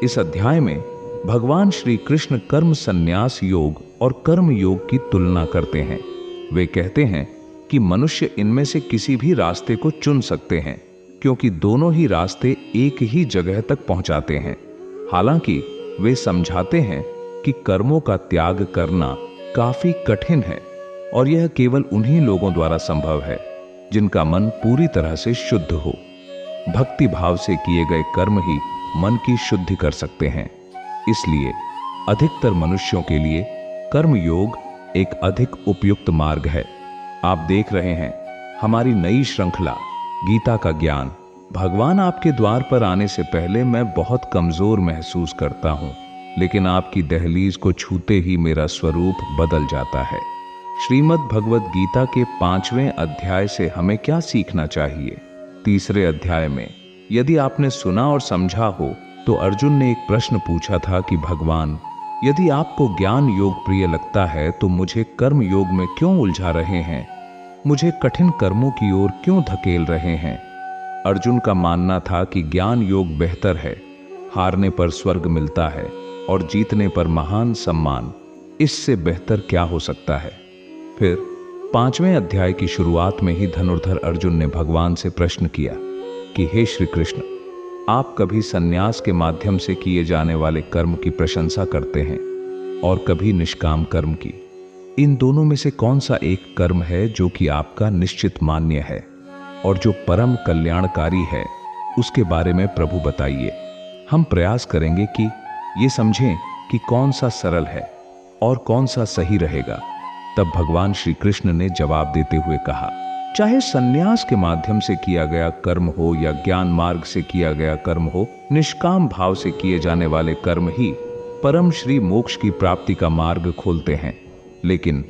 इस अध्याय में भगवान श्री कृष्ण कर्म संन्यास योग और कर्म योग की तुलना करते हैं। वे कहते हैं कि मनुष्य इनमें से किसी भी रास्ते को चुन सकते हैं, क्योंकि दोनों ही रास्ते एक ही जगह तक पहुंचाते हैं। हालांकि वे समझाते हैं कि कर्मों का त्याग करना काफी कठिन है और यह केवल उन्हीं लोगों द्वारा संभव है जिनका मन पूरी तरह से शुद्ध हो। भक्ति भाव से किए गए कर्म ही मन की शुद्धि कर सकते हैं। इसलिए अधिकतर मनुष्यों के लिए कर्म योग एक अधिक उपयुक्त मार्ग है। आप देख रहे हैं हमारी नई श्रृंखला गीता का ज्ञान। भगवान आपके द्वार पर आने से पहले मैं बहुत कमजोर महसूस करता हूं, लेकिन आपकी दहलीज को छूते ही मेरा स्वरूप बदल जाता है। श्रीमद् भगवद गीता के 5वें अध्याय से हमें क्या सीखना चाहिए? तीसरे अध्याय में यदि आपने सुना और समझा हो तो अर्जुन ने एक प्रश्न पूछा था कि भगवान, यदि आपको ज्ञान योग प्रिय लगता है तो मुझे कर्म योग में क्यों उलझा रहे हैं? मुझे कठिन कर्मों की ओर क्यों धकेल रहे हैं? अर्जुन का मानना था कि ज्ञान योग बेहतर है, हारने पर स्वर्ग मिलता है और जीतने पर महान सम्मान। इससे बेहतर क्या हो सकता है? फिर 5वें अध्याय की शुरुआत में ही धनुर्धर अर्जुन ने भगवान से प्रश्न किया कि हे श्री कृष्ण, आप कभी सन्यास के माध्यम से किए जाने वाले कर्म की प्रशंसा करते हैं और कभी निष्काम कर्म की। इन दोनों में से कौन सा एक कर्म है जो कि आपका निश्चित मान्य है और जो परम कल्याणकारी है? उसके बारे में प्रभु बताइए। हम प्रयास करेंगे कि ये समझें कि कौन सा सरल है और कौन सा सही रहेगा। तब भगवान श्री कृष्ण ने जवाब देते हुए कहा, चाहे सन्यास के माध्यम से किया गया कर्म हो या ज्ञान मार्ग से किया गया कर्म हो, निष्काम भाव से किए जाने वाले कर्म ही परम श्री मोक्ष की प्राप्ति का मार्ग खोलते हैं। लेकिन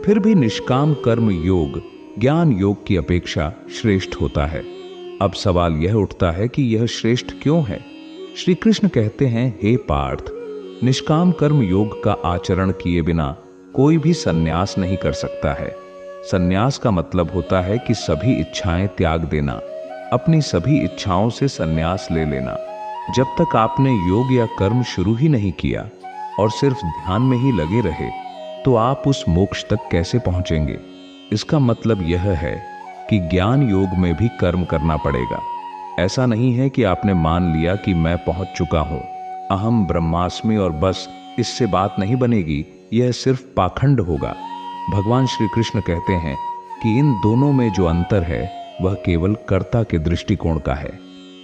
फिर भी निष्काम कर्म योग ज्ञान योग की अपेक्षा श्रेष्ठ होता है। अब सवाल यह उठता है कि यह श्रेष्ठ क्यों है? श्री कृष्ण कहते हैं, हे पार्थ, निष्काम कर्म योग का आचरण किए बिना कोई भी सन्यास नहीं कर सकता है। सन्यास का मतलब होता है कि सभी इच्छाएं त्याग देना, अपनी सभी इच्छाओं से सन्यास ले लेना। जब तक आपने योग या कर्म शुरू ही नहीं किया और सिर्फ ध्यान में ही लगे रहे, तो आप उस मोक्ष तक कैसे पहुंचेंगे? इसका मतलब यह है कि ज्ञान योग में भी कर्म करना पड़ेगा। ऐसा नहीं है कि आपने मान लिया कि मैं पहुंच चुका हूं, अहम ब्रह्मास्मि, और बस इससे बात नहीं बनेगी। यह सिर्फ पाखंड होगा। भगवान श्री कृष्ण कहते हैं कि इन दोनों में जो अंतर है वह केवल कर्ता के दृष्टिकोण का है।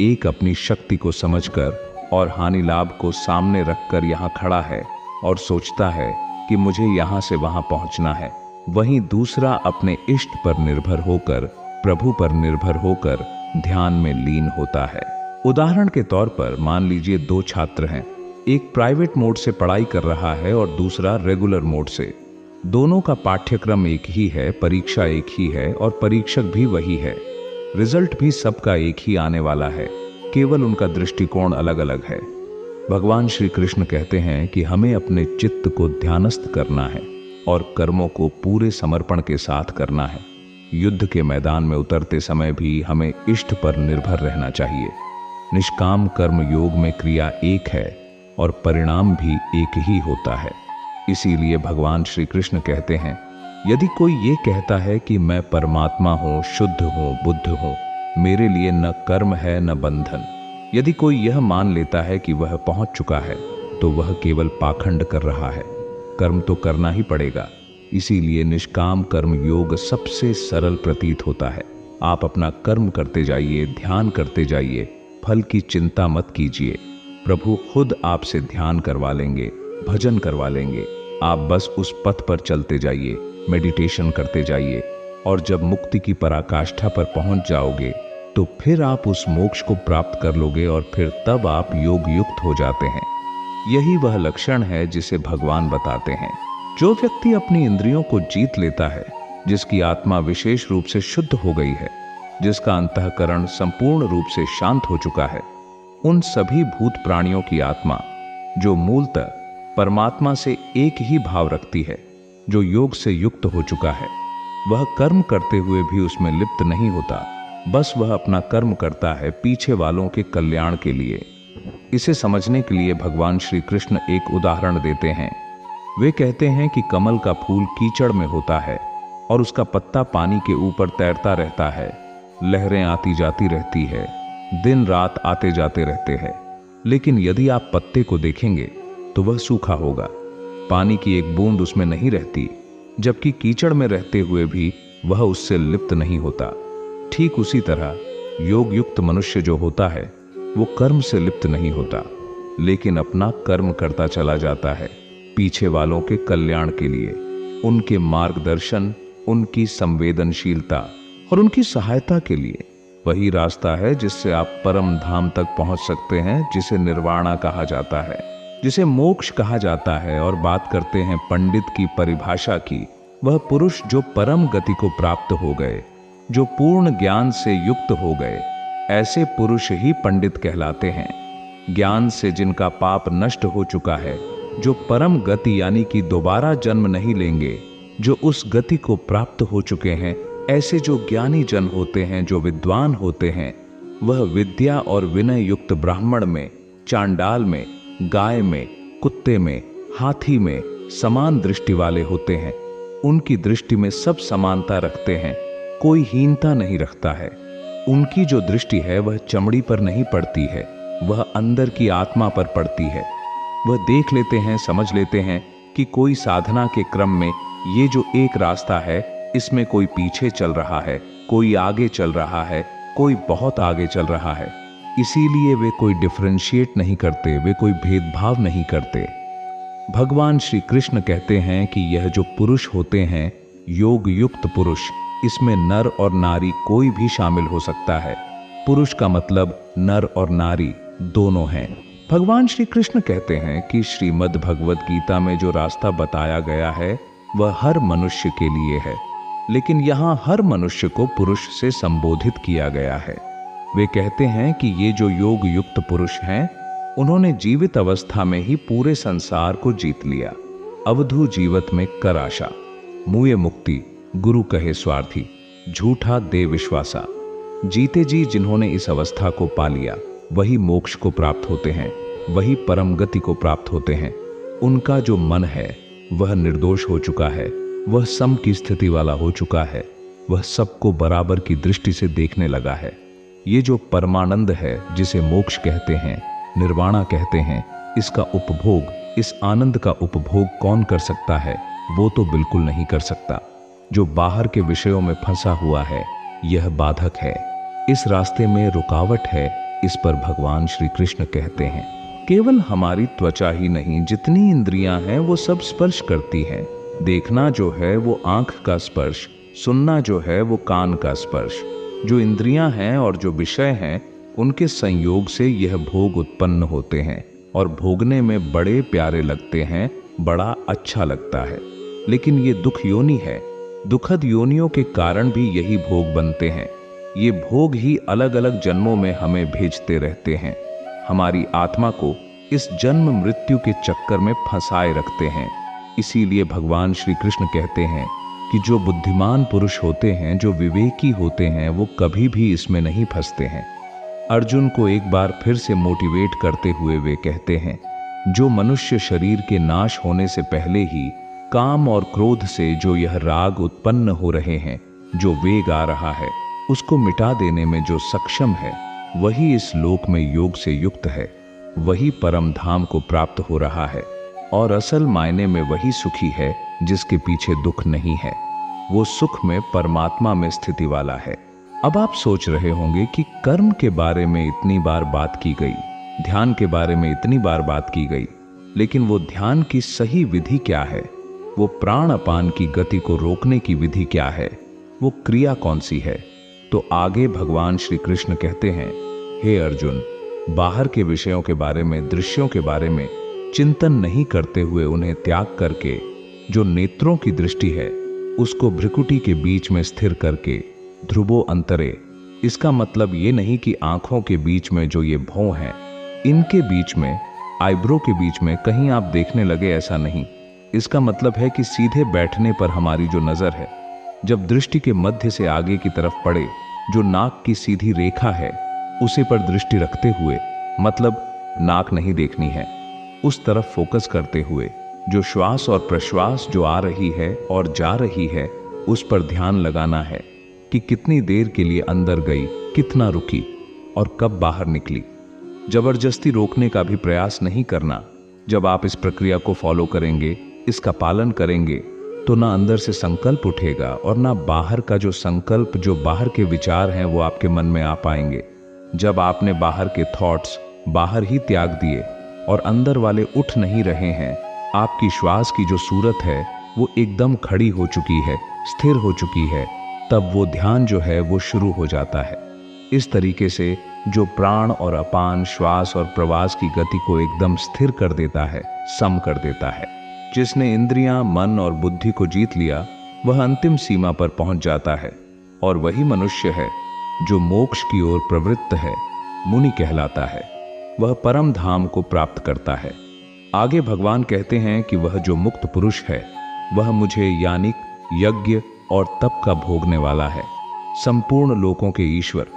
एक अपनी शक्ति को समझकर और हानि लाभ को सामने रखकर यहाँ खड़ा है और सोचता है कि मुझे यहाँ से वहाँ पहुँचना है। वहीं दूसरा अपने इष्ट पर निर्भर होकर, प्रभु पर निर्भर होकर ध्यान में लीन होता है। उदाहरण के तौर पर मान लीजिए 2 छात्र हैं। एक प्राइवेट मोड से पढ़ाई कर रहा है और दूसरा रेगुलर मोड से। दोनों का पाठ्यक्रम एक ही है, परीक्षा एक ही है और परीक्षक भी वही है। रिजल्ट भी सबका एक ही आने वाला है, केवल उनका दृष्टिकोण अलग अलग है। भगवान श्री कृष्ण कहते हैं कि हमें अपने चित्त को ध्यानस्थ करना है और कर्मों को पूरे समर्पण के साथ करना है। युद्ध के मैदान में उतरते समय भी हमें इष्ट पर निर्भर रहना चाहिए। निष्काम कर्म योग में क्रिया एक है और परिणाम भी एक ही होता है। इसीलिए भगवान श्री कृष्ण कहते हैं, यदि कोई ये कहता है कि मैं परमात्मा हूँ, शुद्ध हूँ, बुद्ध हूँ, मेरे लिए न कर्म है न बंधन, यदि कोई यह मान लेता है कि वह पहुंच चुका है, तो वह केवल पाखंड कर रहा है। कर्म तो करना ही पड़ेगा। इसीलिए निष्काम कर्म योग सबसे सरल प्रतीत होता है। आप अपना कर्म करते जाइए, ध्यान करते जाइए, फल की चिंता मत कीजिए। प्रभु खुद आपसे ध्यान करवा लेंगे, भजन करवा लेंगे। आप बस उस पथ पर चलते जाइए, मेडिटेशन करते जाइए, और जब मुक्ति की पराकाष्ठा पर पहुंच जाओगे तो फिर आप उस मोक्ष को प्राप्त कर लोगे और फिर तब आप योग युक्त हो जाते हैं। यही वह लक्षण है जिसे भगवान बताते हैं। जो व्यक्ति अपनी इंद्रियों को जीत लेता है, जिसकी आत्मा विशेष रूप से शुद्ध हो गई है, जिसका अंतःकरण संपूर्ण रूप से शांत हो चुका है, उन सभी भूत प्राणियों की आत्मा जो मूलतः परमात्मा से एक ही भाव रखती है, जो योग से युक्त हो चुका है, वह कर्म करते हुए भी उसमें लिप्त नहीं होता। बस वह अपना कर्म करता है पीछे वालों के कल्याण के लिए। इसे समझने के लिए भगवान श्री कृष्ण एक उदाहरण देते हैं। वे कहते हैं कि कमल का फूल कीचड़ में होता है और उसका पत्ता पानी के ऊपर तैरता रहता है। लहरें आती जाती रहती है, दिन रात आते जाते रहते हैं, लेकिन यदि आप पत्ते को देखेंगे तो वह सूखा होगा, पानी की एक बूंद उसमें नहीं रहती, जबकि कीचड़ में रहते हुए भी वह उससे लिप्त नहीं होता। ठीक उसी तरह योग युक्त मनुष्य जो होता है वो कर्म से लिप्त नहीं होता, लेकिन अपना कर्म करता चला जाता है पीछे वालों के कल्याण के लिए, उनके मार्गदर्शन, उनकी संवेदनशीलता और उनकी सहायता के लिए। वही रास्ता है जिससे आप परम धाम तक पहुंच सकते हैं, जिसे निर्वाणा कहा जाता है, जिसे मोक्ष कहा जाता है। और बात करते हैं पंडित की परिभाषा की, वह पुरुष जो परम गति को प्राप्त हो गए, जो पूर्ण ज्ञान से युक्त हो गए, ऐसे पुरुष ही पंडित कहलाते हैं। ज्ञान से जिनका पाप नष्ट हो चुका है, जो परम गति यानी कि दोबारा जन्म नहीं लेंगे, जो उस गति को प्राप्त हो चुके हैं, ऐसे जो ज्ञानी जन होते हैं, जो विद्वान होते हैं, वह विद्या और विनय युक्त ब्राह्मण में, चांडाल में, गाय में, कुत्ते में, हाथी में समान दृष्टि वाले होते हैं। उनकी दृष्टि में सब समानता रखते हैं, कोई हीनता नहीं रखता है। उनकी जो दृष्टि है वह चमड़ी पर नहीं पड़ती है, वह अंदर की आत्मा पर पड़ती है। वह देख लेते हैं, समझ लेते हैं कि कोई साधना के क्रम में ये जो एक रास्ता है, इसमें कोई पीछे चल रहा है, कोई आगे चल रहा है, कोई बहुत आगे चल रहा है। इसीलिए वे कोई डिफरेंशिएट नहीं करते, वे कोई भेदभाव नहीं करते। भगवान श्री कृष्ण कहते हैं कि यह जो पुरुष होते हैं, योग युक्त पुरुष, इसमें नर और नारी कोई भी शामिल हो सकता है। पुरुष का मतलब नर और नारी दोनों हैं। भगवान श्री कृष्ण कहते हैं कि श्रीमद् भगवद गीता में जो रास्ता बताया गया है वह हर मनुष्य के लिए है, लेकिन यहाँ हर मनुष्य को पुरुष से संबोधित किया गया है। वे कहते हैं कि ये जो योग युक्त पुरुष हैं, उन्होंने जीवित अवस्था में ही पूरे संसार को जीत लिया। अवधू जीवत में कर आशा, मुए मुक्ति, गुरु कहे स्वार्थी, झूठा दे विश्वासा। जीते जी जिन्होंने इस अवस्था को पा लिया, वही मोक्ष को प्राप्त होते हैं, वही परम गति को प्राप्त होते हैं। उनका जो मन है वह निर्दोष हो चुका है, वह सम की स्थिति वाला हो चुका है, वह सबको बराबर की दृष्टि से देखने लगा है। ये जो परमानंद है, जिसे मोक्ष कहते हैं, निर्वाणा कहते हैं, इसका उपभोग, इस आनंद का उपभोग कौन कर सकता है? वो तो बिल्कुल नहीं कर सकता। जो बाहर के विषयों में फंसा हुआ है, यह बाधक है, इस रास्ते में रुकावट है। इस पर भगवान श्री कृष्ण कहते हैं, केवल हमारी त्वचा ही नहीं, जितनी इंद्रियां हैं वो सब स्पर्श करती हैं। देखना जो है वो आंख का स्पर्श, सुनना जो है वो कान का स्पर्श। जो इंद्रियां हैं और जो विषय हैं, उनके संयोग से यह भोग उत्पन्न होते हैं और भोगने में बड़े प्यारे लगते हैं, बड़ा अच्छा लगता है। लेकिन ये दुख योनि है, दुखद योनियों के कारण भी यही भोग बनते हैं। ये भोग ही अलग अलग जन्मों में हमें भेजते रहते हैं, हमारी आत्मा को इस जन्म मृत्यु के चक्कर में फंसाए रखते हैं। इसीलिए भगवान श्री कृष्ण कहते हैं कि जो बुद्धिमान पुरुष होते हैं, जो विवेकी होते हैं, वो कभी भी इसमें नहीं फंसते हैं। अर्जुन को एक बार फिर से मोटिवेट करते हुए वे कहते हैं, जो मनुष्य शरीर के नाश होने से पहले ही काम और क्रोध से जो यह राग उत्पन्न हो रहे हैं, जो वेग आ रहा है, उसको मिटा देने में जो सक्षम है, वही इस लोक में योग से युक्त है, वही परम धाम को प्राप्त हो रहा है। और असल मायने में वही सुखी है जिसके पीछे दुख नहीं है, वो सुख में परमात्मा में स्थिति वाला है। अब आप सोच रहे होंगे कि कर्म के बारे में इतनी बार बात की गई, ध्यान के बारे में इतनी बार बात की गई, लेकिन वो ध्यान की सही विधि क्या है? वो प्राण अपान की गति को रोकने की विधि क्या है? वो क्रिया कौन सी है? तो आगे भगवान श्री कृष्ण कहते हैं, हे अर्जुन, बाहर के विषयों के बारे में, दृश्यों के बारे में चिंतन नहीं करते हुए उन्हें त्याग करके जो नेत्रों की दृष्टि है उसको भ्रिकुटी के बीच में स्थिर करके ध्रुवो अंतरे। इसका मतलब ये नहीं कि आंखों के बीच में जो ये भौं हैं, इनके बीच में, आईब्रो के बीच में कहीं आप देखने लगे, ऐसा नहीं। इसका मतलब है कि सीधे बैठने पर हमारी जो नजर है, जब दृष्टि के मध्य से आगे की तरफ पड़े, जो नाक की सीधी रेखा है उसे पर दृष्टि रखते हुए, मतलब नाक नहीं देखनी है। उस तरफ फोकस करते हुए जो श्वास और प्रश्वास जो आ रही है और जा रही है, उस पर ध्यान लगाना है कि कितनी देर के लिए अंदर गई, कितना रुकी और कब बाहर निकली। जबरदस्ती रोकने का भी प्रयास नहीं करना। जब आप इस प्रक्रिया को फॉलो करेंगे, इसका पालन करेंगे, तो ना अंदर से संकल्प उठेगा और ना बाहर का जो संकल्प, जो बाहर के विचार हैं, वो आपके मन में आ पाएंगे। जब आपने बाहर के थॉट्स बाहर ही त्याग दिए और अंदर वाले उठ नहीं रहे हैं, आपकी श्वास की जो सूरत है वो एकदम खड़ी हो चुकी है, स्थिर हो चुकी है, तब वो ध्यान जो है वो शुरू हो जाता है। इस तरीके से जो प्राण और अपान, श्वास और प्रवास की गति को एकदम स्थिर कर देता है, सम कर देता है। जिसने इंद्रियां, मन और बुद्धि को जीत लिया, वह अंतिम सीमा पर पहुंच जाता है और वही मनुष्य है जो मोक्ष की ओर प्रवृत्त है, मुनि कहलाता है। वह परम धाम को प्राप्त करता है। आगे भगवान कहते हैं कि वह जो मुक्त पुरुष है, वह मुझे यानी यज्ञ और तप का भोगने वाला है, संपूर्ण लोकों के ईश्वर,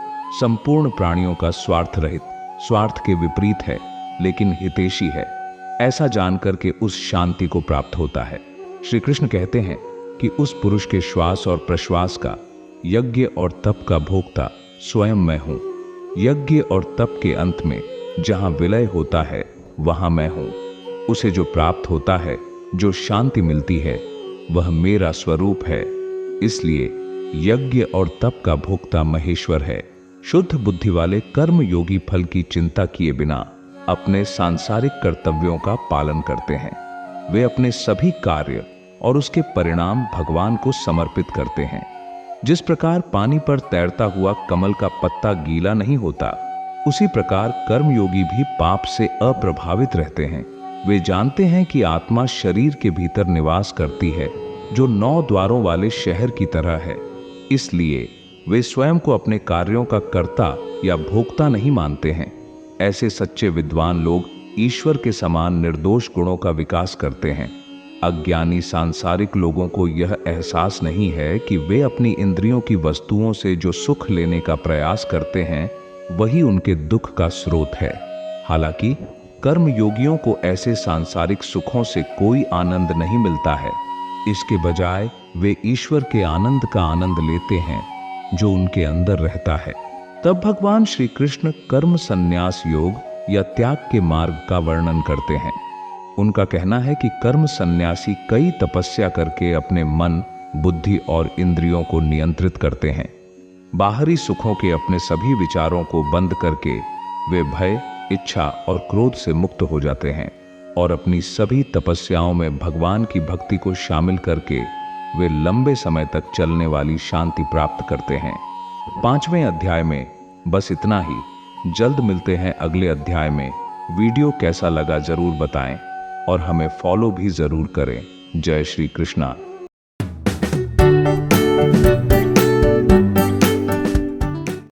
संपूर्ण प्राणियों का स्वार्थ रहित, स्वार्थ के विपरीत है लेकिन हितैषी है, ऐसा जानकर के उस शांति को प्राप्त होता है। श्री कृष्ण कहते हैं कि उस पुरुष के श्वास और प्रश्वास का, यज्ञ और तप का भोक्ता स्वयं मैं हूं। यज्ञ और तप के अंत में जहां विलय होता है, वहां मैं हूं। उसे जो प्राप्त होता है, जो शांति मिलती है, वह मेरा स्वरूप है। इसलिए यज्ञ और तप का भोक्ता महेश्वर है। शुद्ध बुद्धि वाले कर्म योगी फल की चिंता किए बिना अपने सांसारिक कर्तव्यों का पालन करते हैं। वे अपने सभी कार्य और उसके परिणाम भगवान को समर्पित करते हैं। जिस प्रकार पानी पर तैरता हुआ कमल का पत्ता गीला नहीं होता, उसी प्रकार कर्मयोगी भी पाप से अप्रभावित रहते हैं। वे जानते हैं कि आत्मा शरीर के भीतर निवास करती है, जो 9 द्वारों वाले शहर की तरह है। इसलिए वे स्वयं को अपने कार्यों का कर्ता या भोक्ता नहीं मानते हैं। ऐसे सच्चे विद्वान लोग ईश्वर के समान निर्दोष गुणों का विकास करते हैं। अज्ञानी सांसारिक लोगों को यह एहसास नहीं है कि वे अपनी इंद्रियों की वस्तुओं से जो सुख लेने का प्रयास करते हैं, वही उनके दुख का स्रोत है। हालांकि कर्म योगियों को ऐसे सांसारिक सुखों से कोई आनंद नहीं मिलता है। इसके बजाय वे ईश्वर के आनंद का आनंद लेते हैं जो उनके अंदर रहता है। तब भगवान श्री कृष्ण कर्म संन्यास योग या त्याग के मार्ग का वर्णन करते हैं। उनका कहना है कि कर्म सन्यासी कई तपस्या करके अपने मन, बुद्धि और इंद्रियों को नियंत्रित करते हैं। बाहरी सुखों के अपने सभी विचारों को बंद करके वे भय, इच्छा और क्रोध से मुक्त हो जाते हैं और अपनी सभी तपस्याओं में भगवान की भक्ति को शामिल करके वे लंबे समय तक चलने वाली शांति प्राप्त करते हैं। 5वें अध्याय में बस इतना ही। जल्द मिलते हैं अगले अध्याय में। वीडियो कैसा लगा जरूर बताएं और हमें फॉलो भी जरूर करें। जय श्री कृष्णा।